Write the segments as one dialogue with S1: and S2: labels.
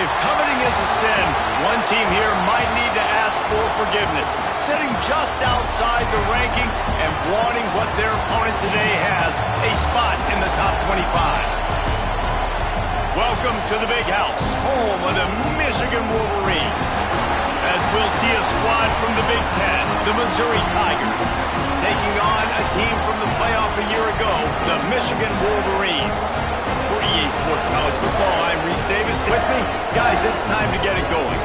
S1: If coveting is a sin, one team here might need to ask for forgiveness, sitting just outside the rankings and wanting what their opponent today has, a spot in the top 25. Welcome to the Big House, home of the Michigan Wolverines. As we'll see a squad from the Big Ten, the Missouri Tigers, taking on a team from the playoff a year ago, the Michigan Wolverines. For EA Sports College Football, I'm Reese Davis. With me, guys, it's time to get it going.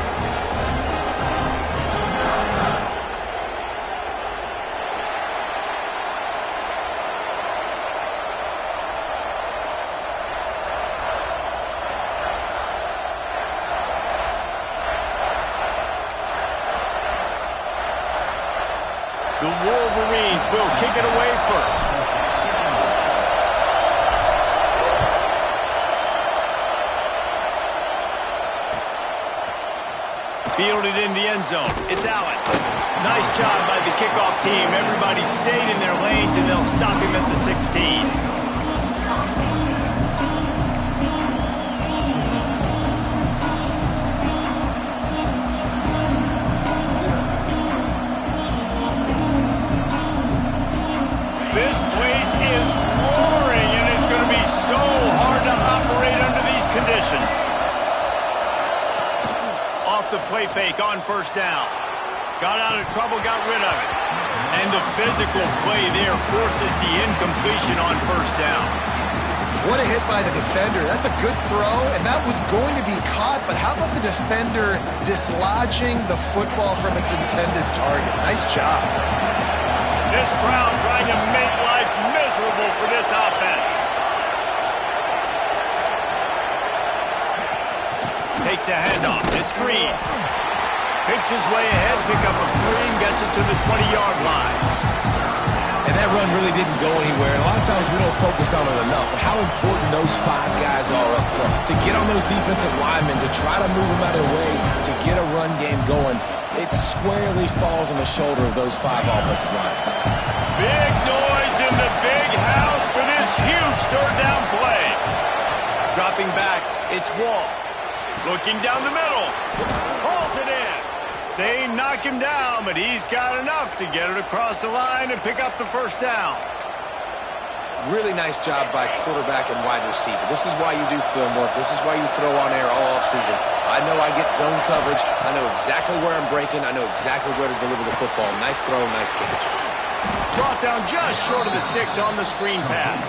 S1: The Wolverines will kick it away first. Fielded in the end zone. It's Allen. Nice job by the kickoff team. Everybody stayed in their lanes, and they'll stop him at the 16. This place is roaring, and it's going to be so hard to operate under these conditions. Off the play fake on first down. Got out of trouble, got rid of it. And the physical play there forces the incompletion on first down.
S2: What a hit by the defender. That's a good throw, and that was going to be caught, but how about the defender dislodging the football from its intended target? Nice job.
S1: This crowd trying to make life miserable for this offense. Takes a handoff. It's Green. Picks his way ahead, pick up a 3, and gets it to the 20-yard line.
S3: And that run really didn't go anywhere. A lot of times we don't focus on it enough, but how important those 5 guys are up front. To get on those defensive linemen, to try to move them out of their way, to get a run game going, it squarely falls on the shoulder of those 5 offensive linemen.
S1: Big noise in the Big House for this huge third down play. Dropping back, it's Wall. Looking down the middle. Hauls it in. They knock him down, but he's got enough to get it across the line and pick up the first down.
S3: Really nice job by quarterback and wide receiver. This is why you do film work. This is why you throw on air all offseason. I know I get zone coverage. I know exactly where I'm breaking. I know exactly where to deliver the football. Nice throw, nice catch.
S1: Brought down just short of the sticks on the screen pass.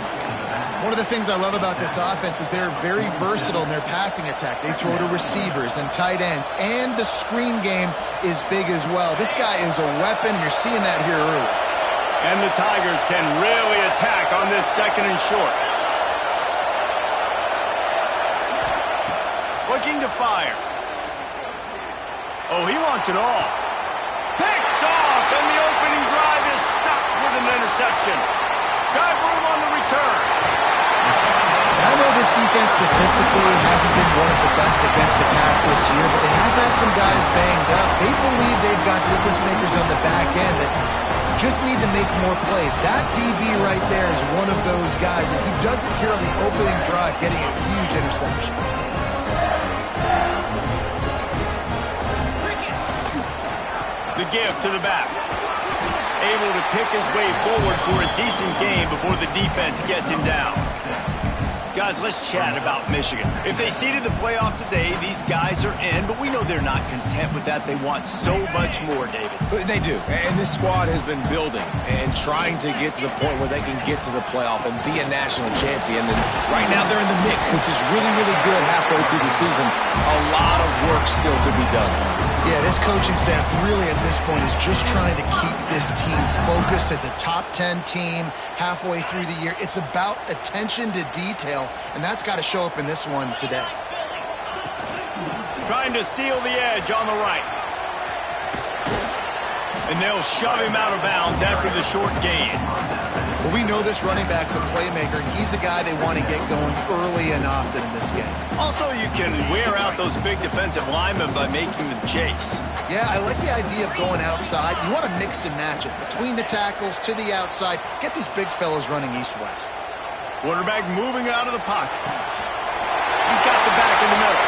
S2: One of the things I love about this offense is they're very versatile in their passing attack. They throw to receivers and tight ends, and the screen game is big as well. This guy is a weapon, and you're seeing that here early.
S1: And the Tigers can really attack on this second and short. Looking to fire. Oh, he wants it all. Picked off, and the opening drive is stuck with an interception. Got room on the return.
S2: I know this defense statistically hasn't been one of the best against the pass this year, but they have had some guys banged up. They believe they've got difference makers on the back end that just need to make more plays. That DB right there is one of those guys, and he does it here on the opening drive, getting a huge interception.
S1: The give to the back. Able to pick his way forward for a decent game before the defense gets him down. Guys, let's chat about Michigan. If they seeded the playoff today, these guys are in, but we know they're not content with that. They want so much more, David.
S3: They do, and this squad has been building and trying to get to the point where they can get to the playoff and be a national champion. And right now they're in the mix, which is really, really good halfway through the season. A lot of work still to be done.
S2: Yeah, this coaching staff really at this point is just trying to keep this team focused as a top 10 team halfway through the year. It's about attention to detail, and that's got to show up in this one today.
S1: Trying to seal the edge on the right. And they'll shove him out of bounds after the short gain.
S2: Well, we know this running back's a playmaker, and he's a guy they want to get going early and often in this game.
S1: Also, you can wear out those big defensive linemen by making them chase.
S2: Yeah, I like the idea of going outside. You want to mix and match it. Between the tackles, to the outside, get these big fellas running east-west.
S1: Quarterback moving out of the pocket. He's got the back in the middle.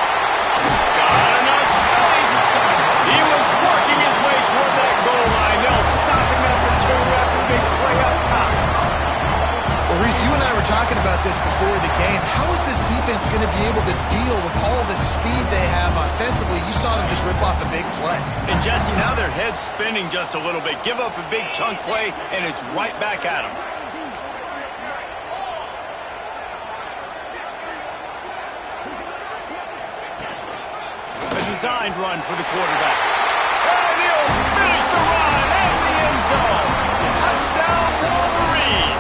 S2: Reese, you and I were talking about this before the game. How is this defense going to be able to deal with all the speed they have offensively? You saw them just rip off a big play.
S1: And Jesse, now their head's spinning just a little bit. Give up a big chunk play, and it's right back at them. A designed run for the quarterback. And he'll finish the run at the end zone. Touchdown, Wolverines.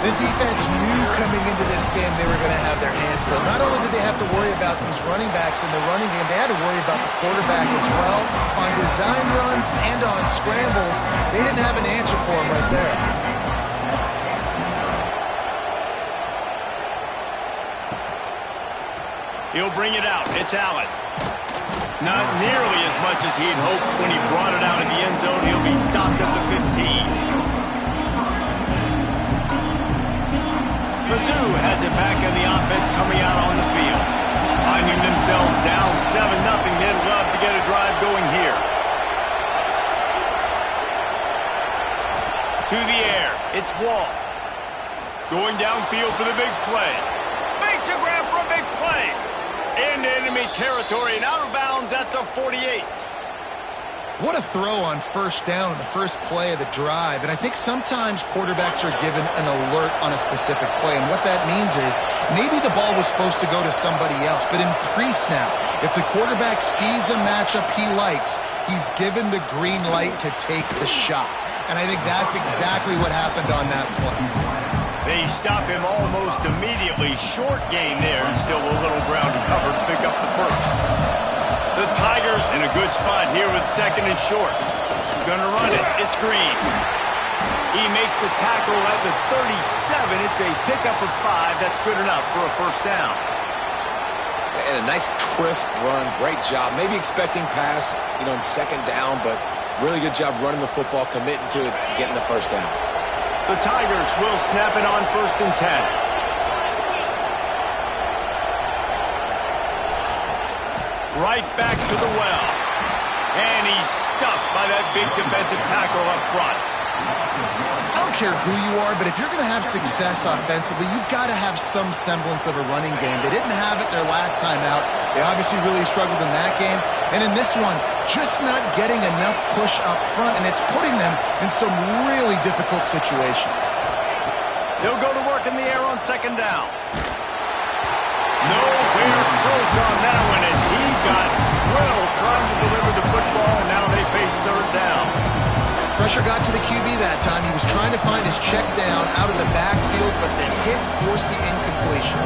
S2: The defense knew coming into this game they were going to have their hands full. Not only did they have to worry about these running backs in the running game, they had to worry about the quarterback as well. On design runs and on scrambles, they didn't have an answer for him right there.
S1: He'll bring it out. It's Allen. Not nearly as much as he'd hoped when he brought it out of the end zone. He'll be stopped at the 15. Missou has it back in the offense coming out on the field. Finding themselves down 7-0. They'd love to get a drive going here. To the air. It's Wall. Going downfield for the big play. Makes a grab for a big play. Into enemy territory and out of bounds at the 48.
S2: What a throw on first down on the first play of the drive. And I think sometimes quarterbacks are given an alert on a specific play. And what that means is maybe the ball was supposed to go to somebody else. But in pre-snap, if the quarterback sees a matchup he likes, he's given the green light to take the shot. And I think that's exactly what happened on that play.
S1: They stop him almost immediately. Short gain there, and still a little ground to cover to pick up the first. The Tigers in a good spot here with second and short. Gonna run it. It's Green. He makes the tackle at the 37. It's a pickup of 5. That's good enough for a first down.
S3: And a nice crisp run. Great job. Maybe expecting pass, in second down, but really good job running the football, committing to it, getting the first down.
S1: The Tigers will snap it on first and 10. Right back to the well. And he's stuffed by that big defensive tackle up front.
S2: I don't care who you are, but if you're going to have success offensively, you've got to have some semblance of a running game. They didn't have it their last time out. They obviously really struggled in that game. And in this one, just not getting enough push up front, and it's putting them in some really difficult situations.
S1: He'll go to work in the air on second down. Nowhere close on that one as he got drilled trying to deliver the football, and now they face third down.
S2: Pressure got to the QB that time. He was trying to find his check down out of the backfield, but the hit forced the incompletion.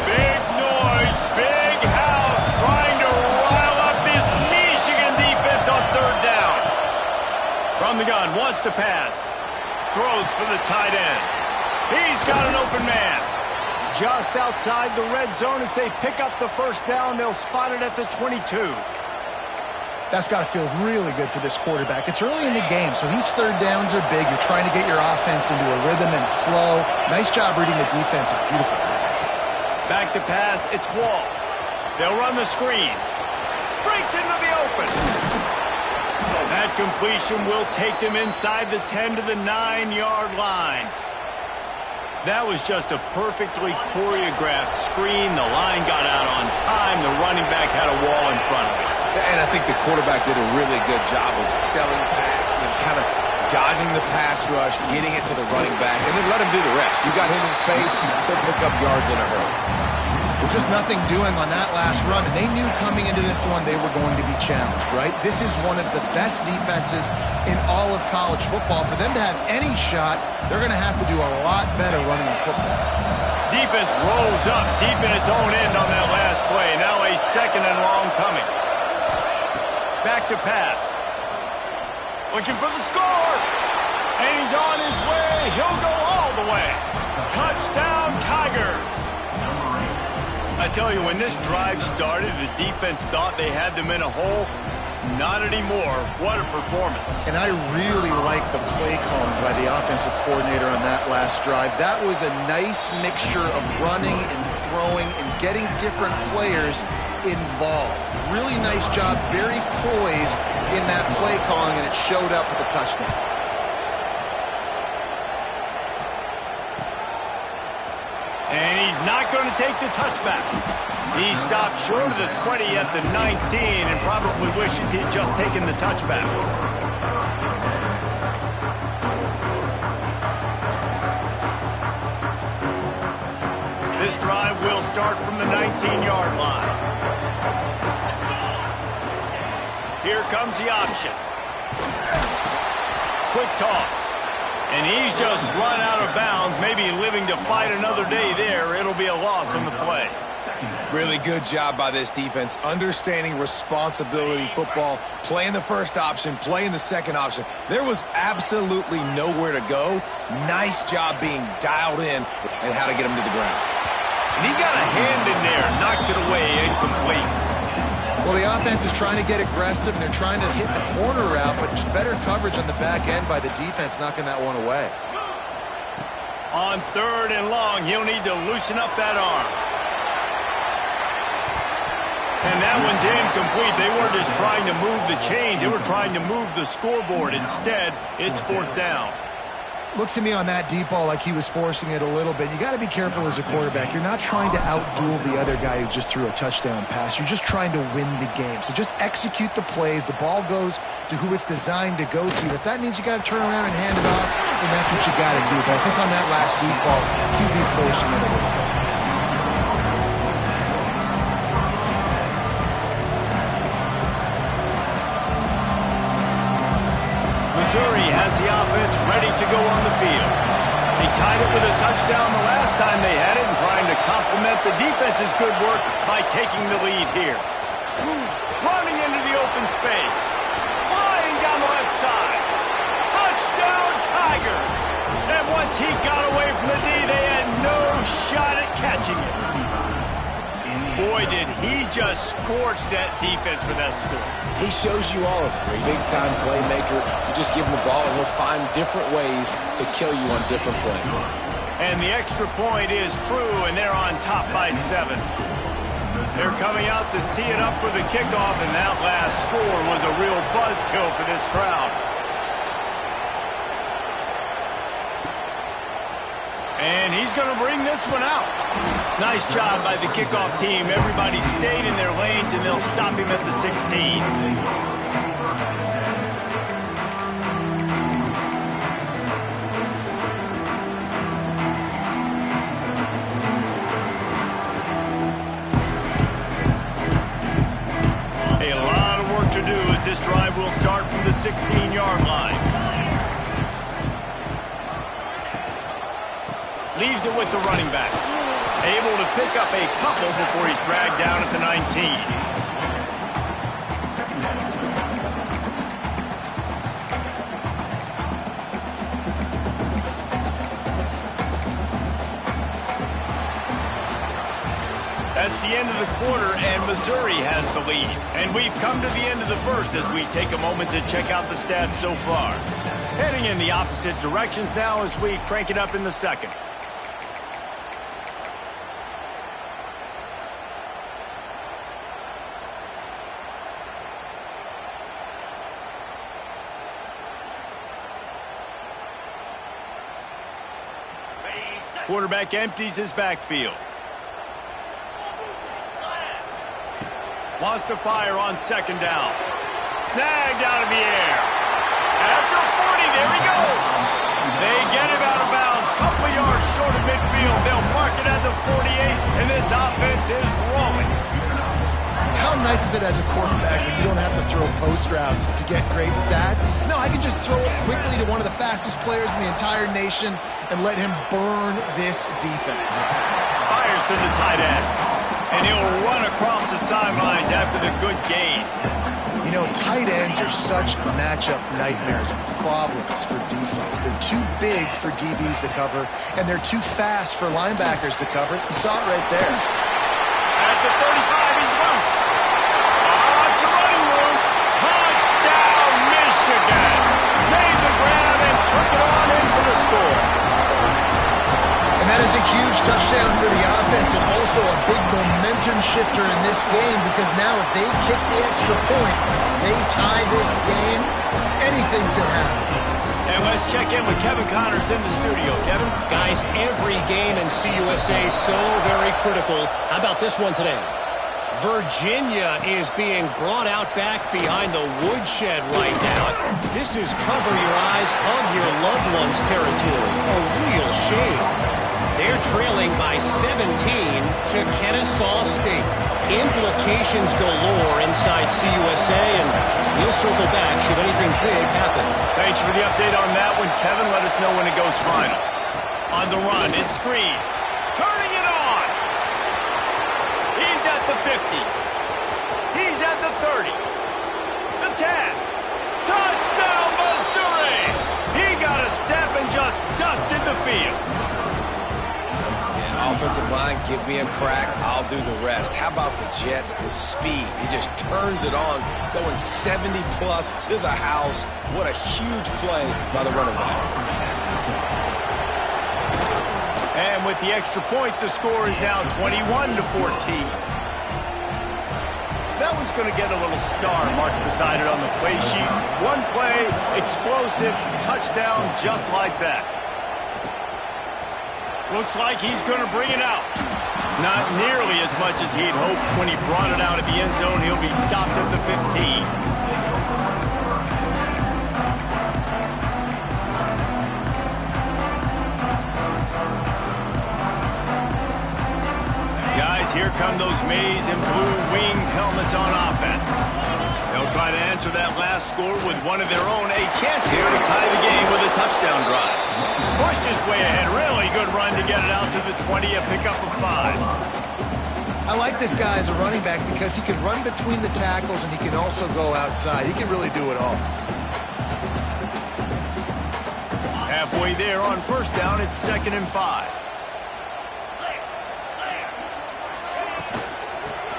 S1: Big noise, big house, trying to rile up this Michigan defense on third down. From the gun, wants to pass. Throws for the tight end. He's got an open man. Just outside the red zone as they pick up the first down. They'll spot it at the 22.
S2: That's got to feel really good for this quarterback. It's early in the game, so these third downs are big. You're trying to get your offense into a rhythm and a flow. Nice job reading the defense. Beautiful pass.
S1: Back to pass. It's Wall. They'll run the screen. Breaks into the open. That completion will take them inside the 10 to the 9-yard line. That was just a perfectly choreographed screen. The line got out on time. The running back had a wall in front of him.
S3: And I think the quarterback did a really good job of selling pass and then kind of dodging the pass rush, getting it to the running back, and then let him do the rest. You got him in space, he'll pick up yards in a hurry.
S2: Well, just nothing doing on that last run, and they knew coming into this one they were going to be challenged, right? This is one of the best defenses in all of college football. For them to have any shot, they're going to have to do a lot better running the football.
S1: Defense rolls up deep in its own end on that last play. Now a second and long coming. Back to pass. Looking for the score. And he's on his way. He'll go all the way. Touchdown, Tigers. I tell you, when this drive started, the defense thought they had them in a hole. Not anymore. What a performance.
S2: And I really like the play calling by the offensive coordinator on that last drive. That was a nice mixture of running and throwing and getting different players involved. Really nice job, very poised in that play calling, and it showed up with a touchdown.
S1: And he's not going to take the touchback. He stopped short of the 20 at the 19 and probably wishes he'd just taken the touchback. This drive will start from the 19-yard line. Here comes the option. Quick toss. And he's just run out of bounds, maybe living to fight another day there. It'll be a loss on the play.
S3: Really good job by this defense, understanding responsibility football, playing the first option, playing the second option. There was absolutely nowhere to go. Nice job being dialed in and how to get him to the ground.
S1: And he got a hand in there, knocks it away, incomplete.
S2: Well, the offense is trying to get aggressive, and they're trying to hit the corner route, but just better coverage on the back end by the defense, knocking that one away.
S1: On 3rd and long, he'll need to loosen up that arm. And that one's incomplete. They weren't just trying to move the chains. They were trying to move the scoreboard. Instead, it's 4th down.
S2: Looks to me on that deep ball like he was forcing it a little bit. You got to be careful as a quarterback. You're not trying to outduel the other guy who just threw a touchdown pass. You're just trying to win the game. So just execute the plays. The ball goes to who it's designed to go to. If that means you got to turn around and hand it off, then that's what you got to do. But I think on that last deep ball, QB forcing it a little bit.
S1: Missouri has the offense ready to go on the field. They tied it with a touchdown the last time they had it and trying to complement the defense's good work by taking the lead here. Running into the open space. Flying down the left side. Touchdown Tigers! And once he got away from the D, they had no shot at catching it. Boy, did he just scorch that defense for that score.
S3: He shows you all of it. Big-time playmaker. You just give him the ball, and he'll find different ways to kill you on different plays.
S1: And the extra point is true, and they're on top by 7. They're coming out to tee it up for the kickoff, and that last score was a real buzzkill for this crowd. And he's going to bring this one out. Nice job by the kickoff team. Everybody stayed in their lanes, and they'll stop him at the 16. A lot of work to do as this drive will start from the 16-yard line. Leaves it with the running back. Able to pick up a couple before he's dragged down at the 19. That's the end of the quarter, and Missouri has the lead. And we've come to the end of the first as we take a moment to check out the stats so far. Heading in the opposite directions now as we crank it up in the second. Quarterback empties his backfield. Wants to fire on 2nd down. Snagged out of the air. After 40, there he goes. They get him out of bounds. Couple of yards short of midfield. They'll mark it at the 48, and this offense is rolling.
S2: How nice is it as a quarterback when you don't have to throw post routes to get great stats? No, I can just throw it quickly to one of the fastest players in the entire nation and let him burn this defense.
S1: Fires to the tight end, and he'll run across the sidelines after the good gain.
S2: You know, tight ends are such matchup nightmares, problems for defense. They're too big for DBs to cover, and they're too fast for linebackers to cover. You saw it right there.
S1: At the 35, he's loose. It's a running room. Touchdown, Michigan. Made the grab and took it on in for the score.
S2: And that is a huge touchdown for the offense and also a big momentum shifter in this game because now if they kick the extra point, they tie this game, anything could happen.
S1: And let's check in with Kevin Connors in the studio. Kevin?
S4: Guys, every game in CUSA is so very critical. How about this one today? Virginia is being brought out back behind the woodshed right now. This is cover your eyes, hug your loved ones territory. A real shame. They're trailing by 17 to Kennesaw State. Implications galore inside CUSA, and we'll circle back should anything big happen.
S1: Thanks for the update on that one, Kevin. Let us know when it goes final. On the run, it's Green. Turning it on. He's at the 50. He's at the 30. The 10. Touchdown, Missouri! He got a step and just dusted the field.
S3: Offensive line, give me a crack, I'll do the rest. How about the Jets, the speed? He just turns it on, going 70-plus to the house. What a huge play by the running back.
S1: And with the extra point, the score is now 21-14. That one's going to get a little star marked beside it on the play sheet. One play, explosive, touchdown, just like that. Looks like he's going to bring it out. Not nearly as much as he'd hoped when he brought it out of the end zone. He'll be stopped at the 15. Guys, here come those maize and blue winged helmets on offense. They'll try to answer that last score with one of their own. A chance here to tie the game with a touchdown drive. Pushed his way ahead. Really good run to get it out to the 20, a pickup of 5.
S2: I like this guy as a running back because he can run between the tackles and he can also go outside. He can really do it all.
S1: Halfway there on first down, it's 2nd and 5.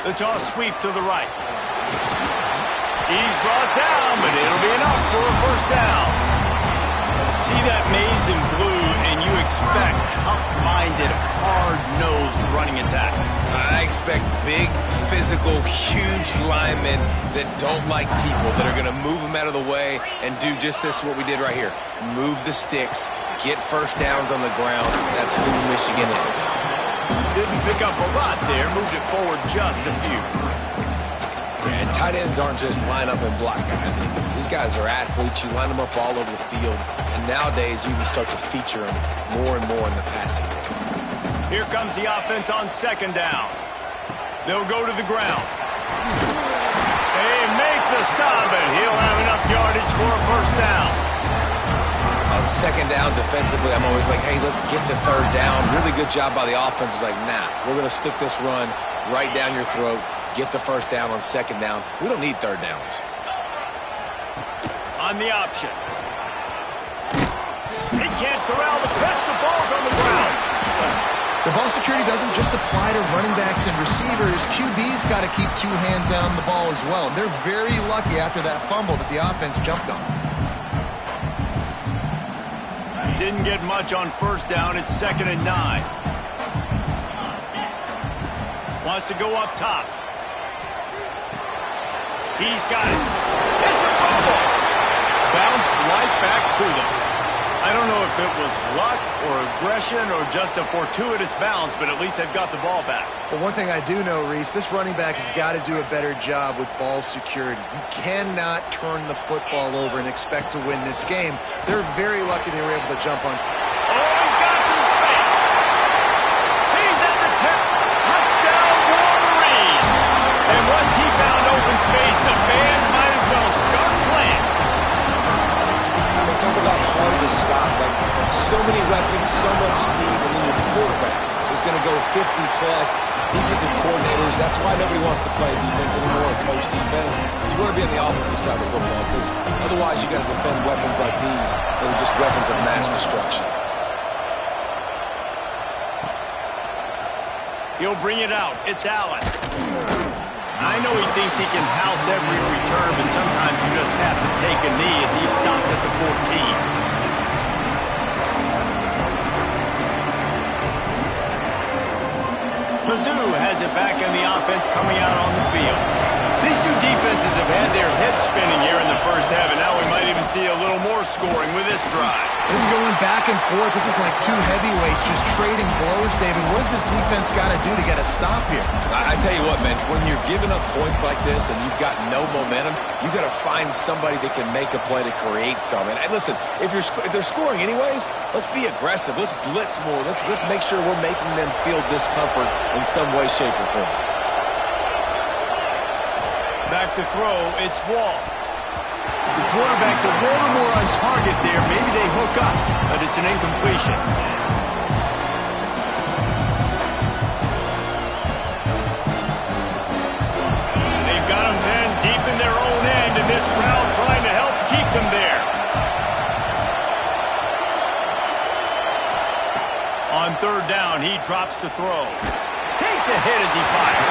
S1: The toss sweep to the right. He's brought down, but it'll be enough for a first down. See that maize and blue, and you expect tough-minded, hard-nosed running attacks.
S3: I expect big, physical, huge linemen that don't like people, that are going to move them out of the way and do just this, what we did right here. Move the sticks, get first downs on the ground. That's who Michigan is.
S1: Didn't pick up a lot there, moved it forward just a few.
S3: Yeah, and tight ends aren't just line up and block guys anymore. These guys are athletes. You line them up all over the field. And nowadays, you can start to feature them more and more in the passing game.
S1: Here comes the offense on 2nd down. They'll go to the ground. They make the stop, and he'll have enough yardage for a first down.
S3: On 2nd down, defensively, I'm always like, hey, let's get to 3rd down. Really good job by the offense. It's like, nah, we're going to stick this run right down your throat. Get the first down on 2nd down. We don't need 3rd downs.
S1: On the option. He can't corral the pitch. The ball's on the ground.
S2: The ball security doesn't just apply to running backs and receivers. QB's got to keep 2 hands on the ball as well. And they're very lucky after that fumble that the offense jumped on.
S1: Didn't get much on first down. It's 2nd and 9. Wants to go up top. He's got it. It's a fumble. Bounced right back to them. I don't know if it was luck or aggression or just a fortuitous bounce, but at least they've got the ball back.
S2: But one thing I do know, Reese, this running back has got to do a better job with ball security. You cannot turn the football over and expect to win this game. They're very lucky they were able to jump on.
S1: Oh, he's got some space. He's at the 10. Touchdown, Wolverine. And once he found open space, the band might as well start playing.
S3: Talk about hard to stop. Like, so many weapons, so much speed, and then your quarterback is going to go 50-plus. Defensive coordinators, that's why nobody wants to play defense anymore or coach defense. You want to be on the offensive side of the football because otherwise you got to defend weapons like these that are just weapons of mass destruction.
S1: He'll bring it out. It's Allen. I know he thinks he can house every return, but sometimes you just have to take a knee as he's stopped at the 14. Missou has it back in the offense coming out on the field. These two defenses have had their heads spinning here in the first half, and now we might even see a little more scoring with this drive.
S2: It's going back and forth. This is like two heavyweights just trading blows, David. What does this defense got to do to get a stop here?
S3: I tell you what, man, when you're giving up points like this and you've got no momentum, you got to find somebody that can make a play to create something. And listen, if they're scoring anyways, let's be aggressive. Let's blitz more. Let's make sure we're making them feel discomfort in some way, shape, or form.
S1: Back to throw, it's Wall. The quarterback's a little more on target there. Maybe they hook up, but it's an incompletion. They've got them then deep in their own end, and this crowd trying to help keep them there. On third down, he drops to throw. Takes a hit as he fires.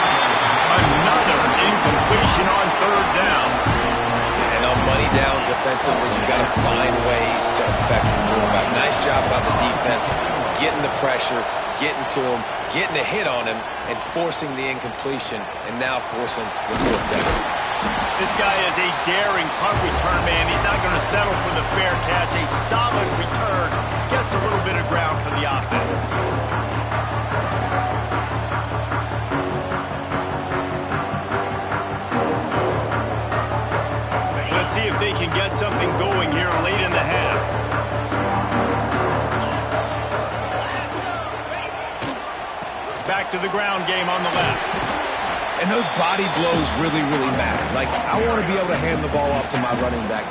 S1: Another incompletion on third down.
S3: And on money down defensively, you've got to find ways to affect the quarterback. Nice job by the defense, getting the pressure, getting to him, getting a hit on him, and forcing the incompletion, and now forcing the fourth down.
S1: This guy is a daring punt return man. He's not going to settle for the fair catch. A solid return. Gets a little bit of ground for the offense. Let's see if they can get something going here late in the half. Back to the ground game on the left.
S3: And those body blows really, really matter. Like, I want to be able to hand the ball off to my running back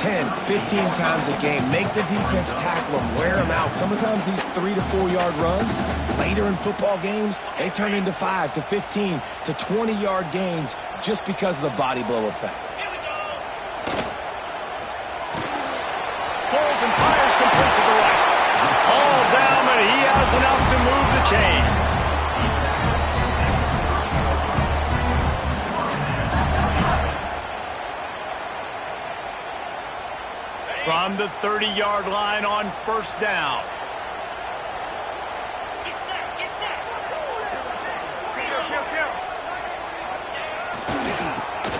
S3: 10, 15 times a game. Make the defense tackle them, wear them out. Sometimes these 3 to 4 yard runs, later in football games, they turn into 5 to 15 to 20 yard gains just because of the body blow effect.
S1: Pulls and fires complete to the right. All down, but he has enough to move the chains. From the 30-yard line on first down.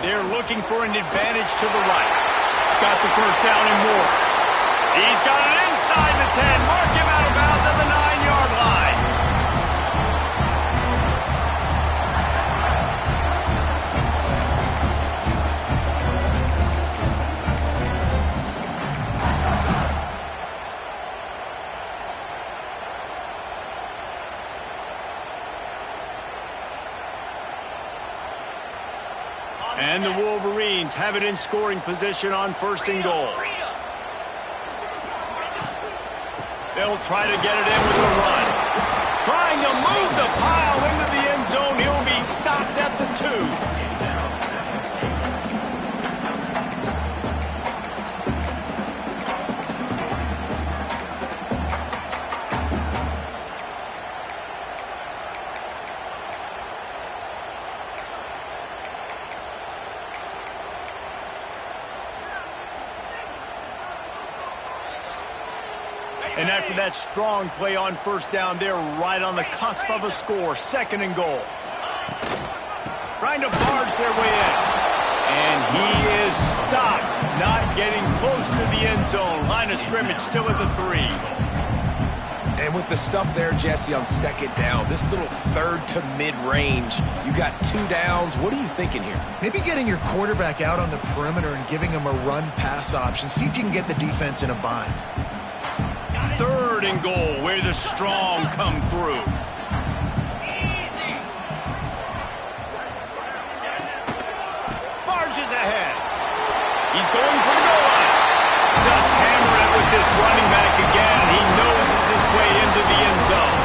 S1: They're looking for an advantage to the right. Got the first down and more. He's got it inside the 10. Mark him out of bounds at the 9-yard line. And the Wolverines have it in scoring position on first and goal. They'll try to get it in with a run. Trying to move the pile into the end zone. He'll be stopped at the 2. And after that strong play on first down, they're right on the cusp of a score. Second and goal. Trying to barge their way in. And he is stopped. Not getting close to the end zone. Line of scrimmage still at the 3.
S3: And with the stuff there, Jesse, on second down, this little third to mid-range, you got 2 downs. What are you thinking here?
S2: Maybe getting your quarterback out on the perimeter and giving him a run-pass option. See if you can get the defense in a bind.
S1: Third and goal, where the strong come through. Barges ahead. He's going for the goal line. Just hammer it with this running back again. He noses his way into the end zone.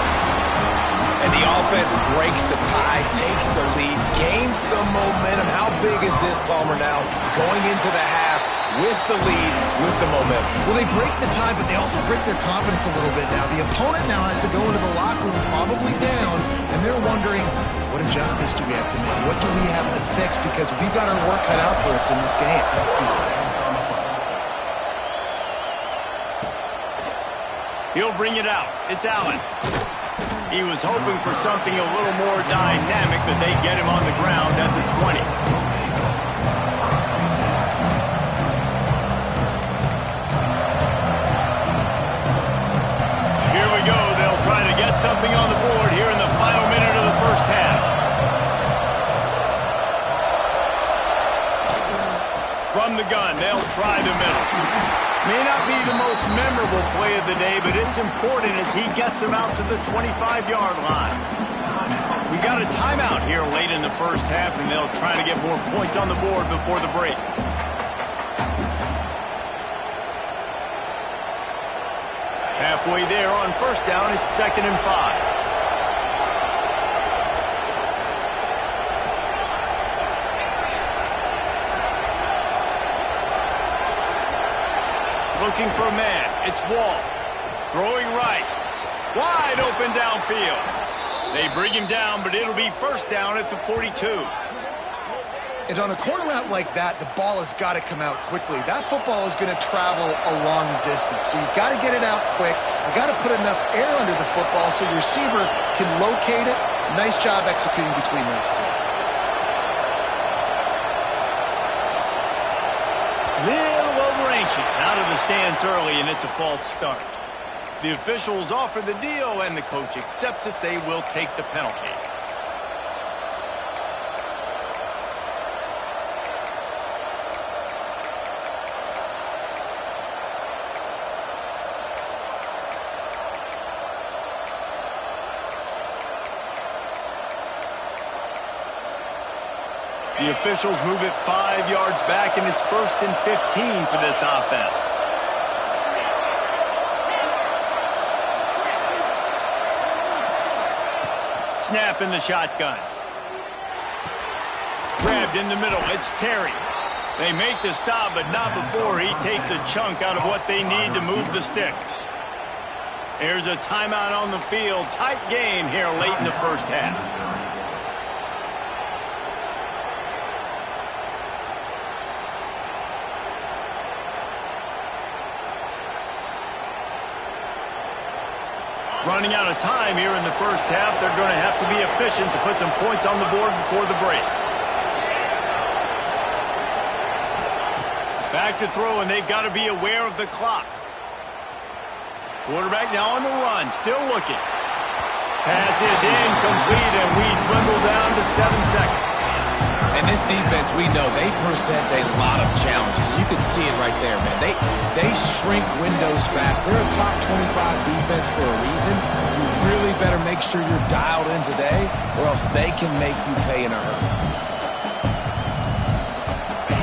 S3: And the offense breaks the tie, takes the lead, gains some momentum. How big is this, Palmer, now? Going into the half with the lead, with the momentum.
S2: Well, they break the tie, but they also break their confidence a little bit now. The opponent now has to go into the locker room probably down, and they're wondering, what adjustments do we have to make? What do we have to fix? Because we've got our work cut out for us in this game.
S1: He'll bring it out. It's Allen. He was hoping for something a little more dynamic, but they get him on the ground at the 20. something on the board here in the final minute of the first half. From the gun, they'll try the middle. May not be the most memorable play of the day, but it's important as he gets them out to the 25-yard line. We got a timeout here late in the first half, and they'll try to get more points on the board before the break. Halfway there on first down, it's 2nd and 5. Looking for a man. It's Wall. Throwing right. Wide open downfield. They bring him down, but it'll be first down at the 42.
S2: And on a corner route like that, the ball has got to come out quickly. That football is going to travel a long distance. So you've got to get it out quick. You've got to put enough air under the football so your receiver can locate it. Nice job executing between those two.
S1: Little over anxious out of the stands early, and it's a false start. The officials offer the deal, and the coach accepts it. They will take the penalty. The officials move it 5 yards back, and it's 1st and 15 for this offense. Snap in the shotgun. Grabbed in the middle. It's Terry. They make the stop, but not before he takes a chunk out of what they need to move the sticks. There's a timeout on the field. Tight game here late in the first half. Running out of time here in the first half. They're going to have to be efficient to put some points on the board before the break. Back to throw, and they've got to be aware of the clock. Quarterback now on the run, still looking. Pass is incomplete, and we dwindle down to 7 seconds.
S3: And this defense, we know, they present a lot of challenges. And you can see it right there, man. They shrink windows fast. They're a top 25 defense for a reason. You really better make sure you're dialed in today, or else they can make you pay in a hurry.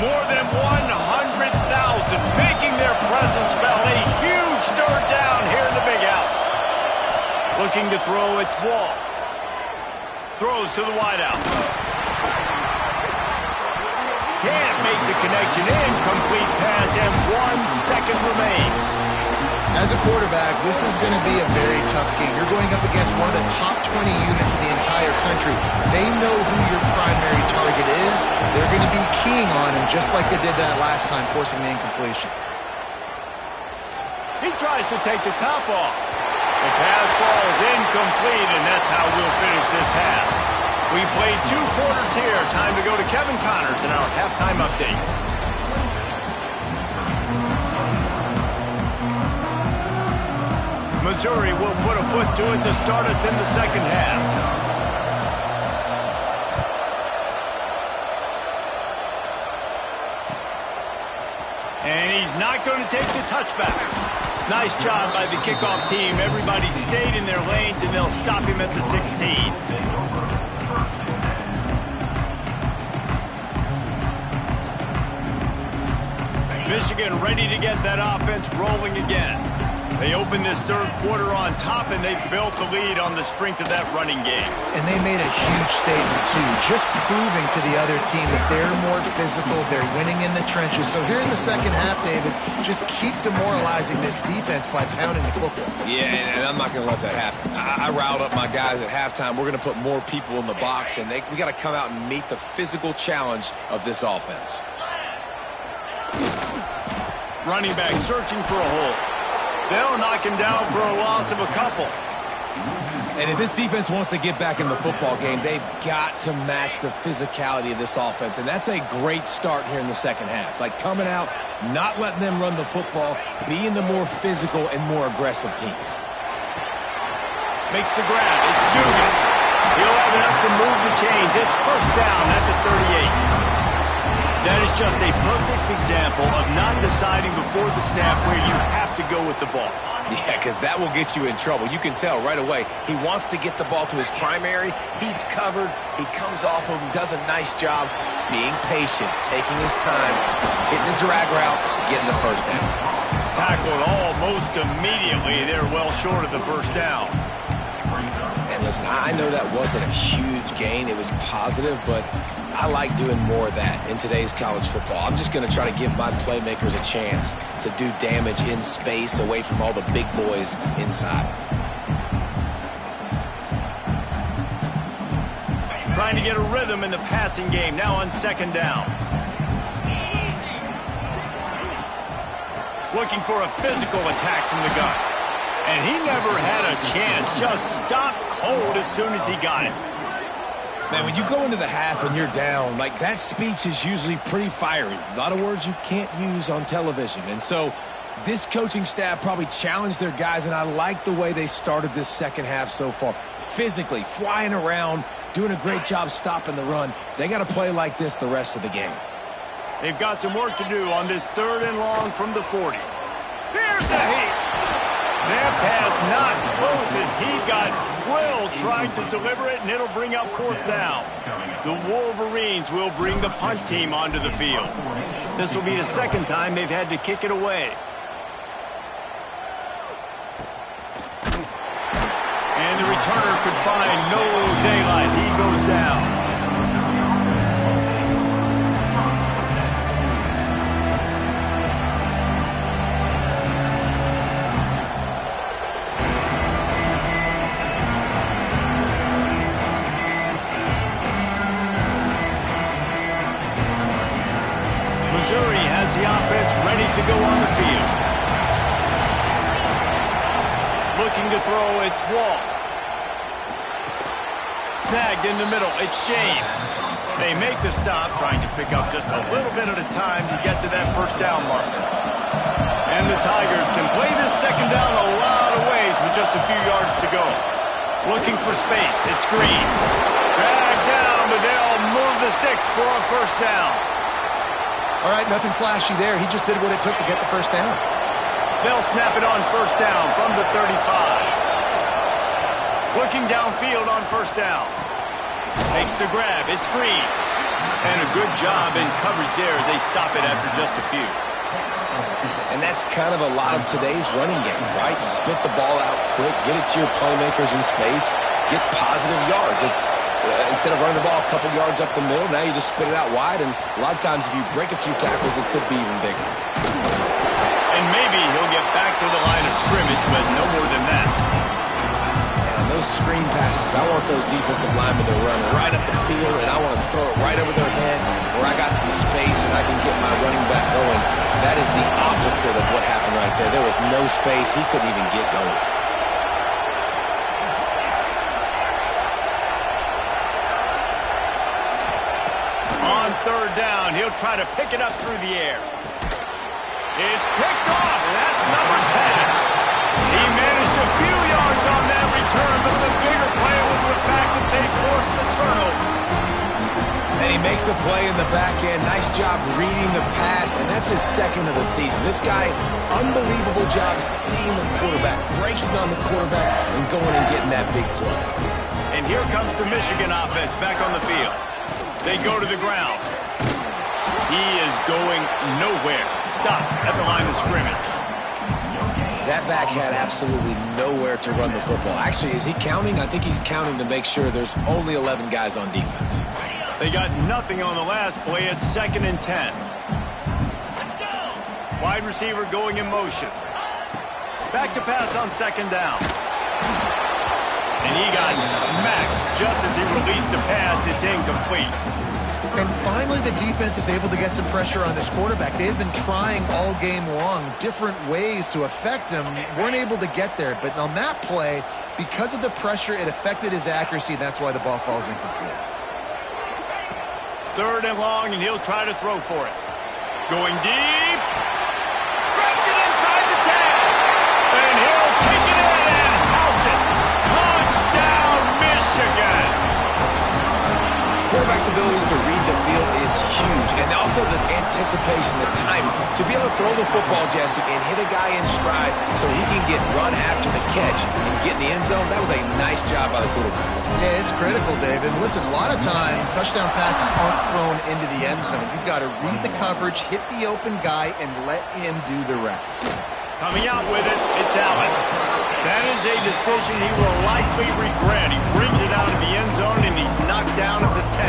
S1: More than 100,000 making their presence felt. A huge third down here in the big house. Looking to throw, it's Wall. Throws to the wideout. Can't make the connection. Incomplete pass, and 1 second remains.
S2: As a quarterback, this is going to be a very tough game. You're going up against one of the top 20 units in the entire country. They know who your primary target is. They're going to be keying on him, just like they did that last time, forcing the incompletion.
S1: He tries to take the top off. The pass falls incomplete, and that's how we'll finish this half. We played 2 quarters here. Time to go to Kevin Connors in our halftime update. Missouri will put a foot to it to start us in the second half. And he's not going to take the touchback. Nice job by the kickoff team. Everybody stayed in their lanes, and they'll stop him at the 16. Michigan ready to get that offense rolling again. They opened this third quarter on top, and they built the lead on the strength of that running game.
S2: And they made a huge statement, too, just proving to the other team that they're more physical, they're winning in the trenches. So here in the second half, David, just keep demoralizing this defense by pounding the football.
S3: Yeah, and I'm not going to let that happen. I riled up my guys at halftime. We're going to put more people in the box, and we got to come out and meet the physical challenge of this offense.
S1: Running back searching for a hole. They'll knock him down for a loss of a couple.
S3: And if this defense wants to get back in the football game, they've got to match the physicality of this offense. And that's a great start here in the second half. Like coming out, not letting them run the football, being the more physical and more aggressive team.
S1: Makes the grab. It's Dugan. He'll have enough to move the chains. It's first down at the 38. That is just a perfect example of not deciding before the snap where you have to go with the ball.
S3: Yeah, because that will get you in trouble. You can tell right away. He wants to get the ball to his primary. He's covered. He comes off of him, does a nice job being patient, taking his time, hitting the drag route, getting the first down.
S1: Tackled almost immediately. They're well short of the first down.
S3: And listen, I know that wasn't a huge gain. It was positive, but I like doing more of that in today's college football. I'm just going to try to give my playmakers a chance to do damage in space away from all the big boys inside.
S1: Trying to get a rhythm in the passing game now on second down. Looking for a physical attack from the gun. And he never had a chance. Just stopped cold as soon as he got it.
S3: Man, when you go into the half and you're down, like that speech is usually pretty fiery. A lot of words you can't use on television. And so this coaching staff probably challenged their guys, and I like the way they started this second half so far. Physically, flying around, doing a great job stopping the run. They got to play like this the rest of the game.
S1: They've got some work to do on this 3rd and long from the 40. Here's a heat. That pass not close as he got drilled trying to deliver it, and it'll bring up 4th down. The Wolverines will bring the punt team onto the field. This will be the second time they've had to kick it away. And the returner could find no daylight. He goes down. Missouri has the offense ready to go on the field. Looking to throw, it's Wall. Snagged in the middle, it's James. They make the stop, trying to pick up just a little bit at a time to get to that first down marker. And the Tigers can play this second down a lot of ways with just a few yards to go. Looking for space, it's Green. Dragged down, but they'll move the sticks for a first down.
S2: All right, nothing flashy there. He just did what it took to get the first down.
S1: They'll snap it on first down from the 35. Looking downfield on first down. Makes the grab. It's Green. And a good job in coverage there as they stop it after just a few.
S3: And that's kind of a lot of today's running game, right? Spit the ball out quick, get it to your playmakers in space, get positive yards. It's instead of running the ball a couple yards up the middle, now you just spit it out wide, and a lot of times if you break a few tackles, it could be even bigger.
S1: And maybe he'll get back to the line of scrimmage, but no more than that.
S3: And on those screen passes, I want those defensive linemen to run right up the field, and I want to throw it right over their head where I got some space and I can get my running back going. That is the opposite of what happened right there. There was no space. He couldn't even get going.
S1: On third down, he'll try to pick it up through the air. It's picked off, and that's number 10. He managed a few yards on that return, but the bigger play was the fact that they forced the turnover.
S3: And he makes a play in the back end. Nice job reading the pass, and that's his second of the season. This guy, unbelievable job seeing the quarterback, breaking on the quarterback, and going and getting that big play.
S1: And here comes the Michigan offense back on the field. They go to the ground. He is going nowhere. Stop at the line of scrimmage.
S3: That back had absolutely nowhere to run the football. Actually, is he counting? I think he's counting to make sure there's only 11 guys on defense.
S1: They got nothing on the last play. It's 2nd and 10. Wide receiver going in motion. Back to pass on 2nd down. And he got smacked just as he released the pass. It's incomplete.
S2: And finally, the defense is able to get some pressure on this quarterback. They had been trying all game long different ways to affect him. Weren't able to get there. But on that play, because of the pressure, it affected his accuracy, and that's why the ball falls incomplete.
S1: 3rd and long, and he'll try to throw for it. Going deep. Grabs it inside the 10. And he'll take it in and house it. Punch
S3: quarterback's ability to read the field is huge. And also the anticipation, the timing. To be able to throw the football, Jesse, and hit a guy in stride so he can get run after the catch and get in the end zone, that was a nice job by the quarterback.
S2: Yeah, it's critical, David. Listen, a lot of times, touchdown passes aren't thrown into the end zone. You've got to read the coverage, hit the open guy, and let him do the rest.
S1: Coming out with it, it's Allen. That is a decision he will likely regret. He brings it out of the end zone, and he's knocked down at the 10.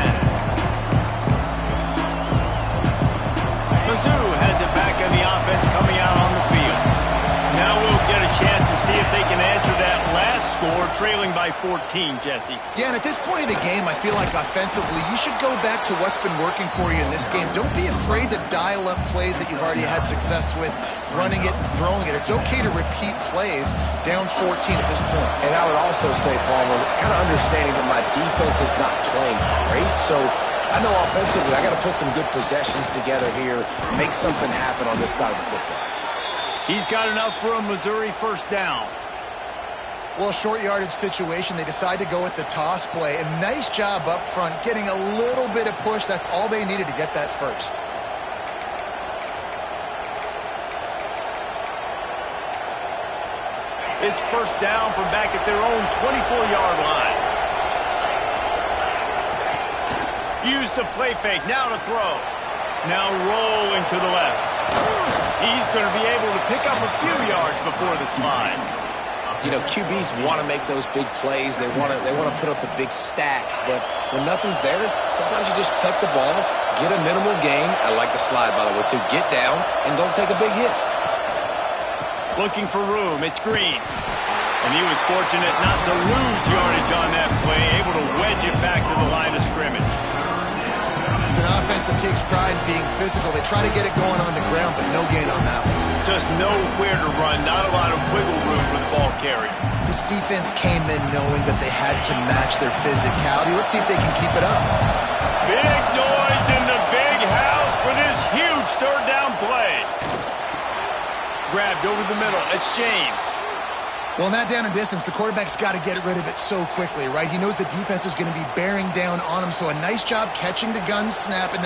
S1: Missou has it back on the offense coming out on the field. Now we'll get a chance to see if they can answer that last score, trailing by 14, Jesse.
S2: Yeah, and at this point of the game, I feel like offensively, you should go back to what's been working for you in this game. Don't be afraid to dial up plays that you've already had success with, running it and throwing it. It's okay to repeat plays down 14 at this point.
S3: And I would also say, Palmer, kind of understanding that my defense is not playing great, so I know offensively I got to put some good possessions together here, make something happen on this side of the football.
S1: He's got enough for a Missouri first down.
S2: Well, short yardage situation, they decide to go with the toss play. And nice job up front, getting a little bit of push. That's all they needed to get that first.
S1: It's first down from back at their own 24-yard line. Use the play fake, now to throw. Now rolling to the left. He's going to be able to pick up a few yards before the slide.
S3: You know, QBs want to make those big plays. They want to put up the big stats. But when nothing's there, sometimes you just tuck the ball, get a minimal gain. I like the slide, by the way, to get down and don't take a big hit.
S1: Looking for room. It's Green. And he was fortunate not to lose yardage on that play, able to wedge it back to the line of scrimmage.
S2: It's an offense that takes pride in being physical. They try to get it going on the ground, but no gain on that one.
S1: Just nowhere to run, not a lot of wiggle room for the ball carrier.
S2: This defense came in knowing that they had to match their physicality. Let's see if they can keep it up.
S1: Big noise in the big house for this huge third down play. Grabbed over the middle. It's James.
S2: Well, not down in distance. The quarterback's got to get rid of it so quickly, right? He knows the defense is going to be bearing down on him, so a nice job catching the gun snap and then